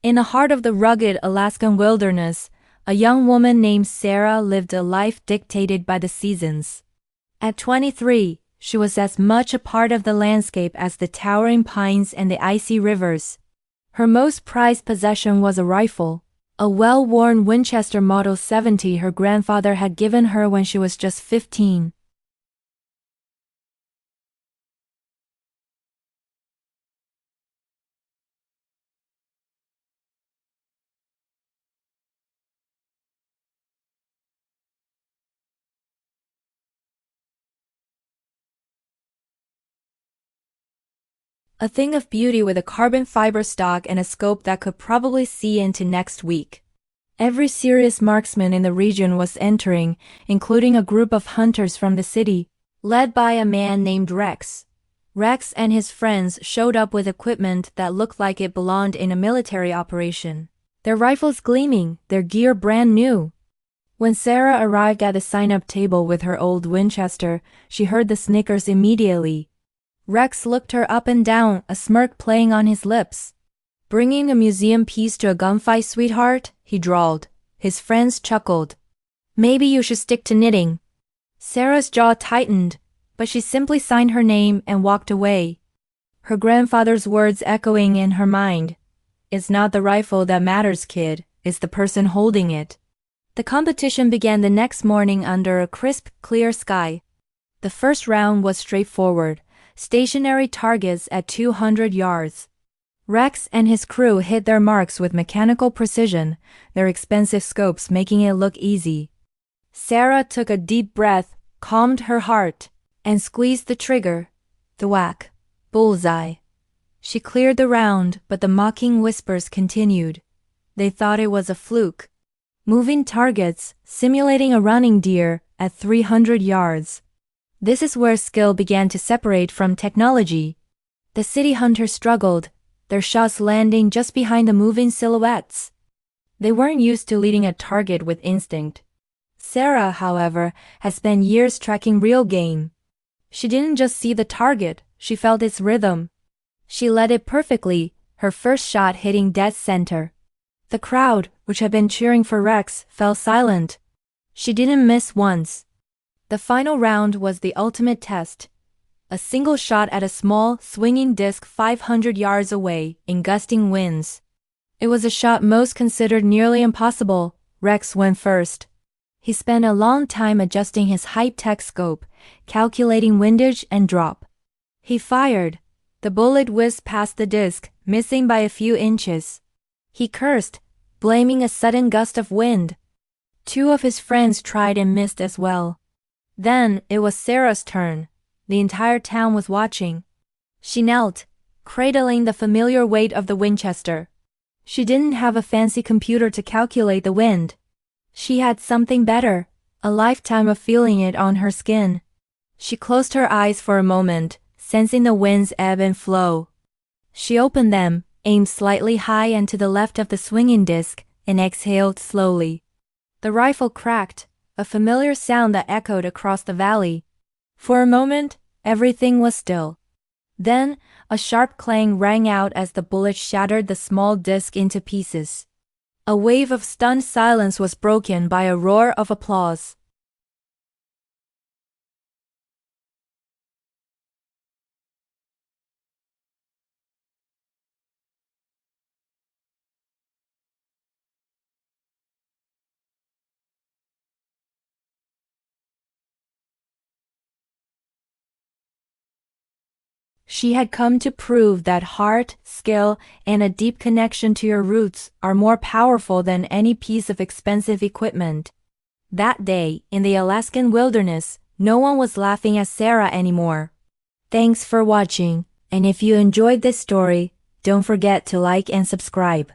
In the heart of the rugged Alaskan wilderness, a young woman named Sarah lived a life dictated by the seasons. At 23, she was as much a part of the landscape as the towering pines and the icy rivers. Her most prized possession was a rifle, a well-worn Winchester Model 70 her grandfather had given her when she was just 15. A thing of beauty with a carbon fiber stock and a scope that could probably see into next week. Every serious marksman in the region was entering, including a group of hunters from the city, led by a man named Rex. Rex and his friends showed up with equipment that looked like it belonged in a military operation. Their rifles gleaming, their gear brand new. When Sarah arrived at the sign-up table with her old Winchester, she heard the snickers immediately. Rex looked her up and down, a smirk playing on his lips. "Bringing a museum piece to a gunfight, sweetheart?" he drawled. His friends chuckled. "Maybe you should stick to knitting." Sarah's jaw tightened, but she simply signed her name and walked away. Her grandfather's words echoing in her mind. "It's not the rifle that matters, kid. It's the person holding it." The competition began the next morning under a crisp, clear sky. The first round was straightforward. Stationary targets at 200 yards. Rex and his crew hit their marks with mechanical precision, their expensive scopes making it look easy. Sarah took a deep breath, calmed her heart, and squeezed the trigger. The whack. Bullseye. She cleared the round, but the mocking whispers continued. They thought it was a fluke. Moving targets, simulating a running deer, at 300 yards. This is where skill began to separate from technology. The city hunters struggled, their shots landing just behind the moving silhouettes. They weren't used to leading a target with instinct. Sarah, however, had spent years tracking real game. She didn't just see the target, she felt its rhythm. She led it perfectly, her first shot hitting dead center. The crowd, which had been cheering for Rex, fell silent. She didn't miss once. The final round was the ultimate test. A single shot at a small, swinging disc 500 yards away, in gusting winds. It was a shot most considered nearly impossible. Rex went first. He spent a long time adjusting his high-tech scope, calculating windage and drop. He fired. The bullet whizzed past the disc, missing by a few inches. He cursed, blaming a sudden gust of wind. Two of his friends tried and missed as well. Then, it was Sarah's turn. The entire town was watching. She knelt, cradling the familiar weight of the Winchester. She didn't have a fancy computer to calculate the wind. She had something better, a lifetime of feeling it on her skin. She closed her eyes for a moment, sensing the wind's ebb and flow. She opened them, aimed slightly high and to the left of the swinging disc, and exhaled slowly. The rifle cracked, a familiar sound that echoed across the valley. For a moment, everything was still. Then, a sharp clang rang out as the bullet shattered the small disc into pieces. A wave of stunned silence was broken by a roar of applause. She had come to prove that heart, skill, and a deep connection to your roots are more powerful than any piece of expensive equipment. That day, in the Alaskan wilderness, no one was laughing at Sarah anymore. Thanks for watching, and if you enjoyed this story, don't forget to like and subscribe.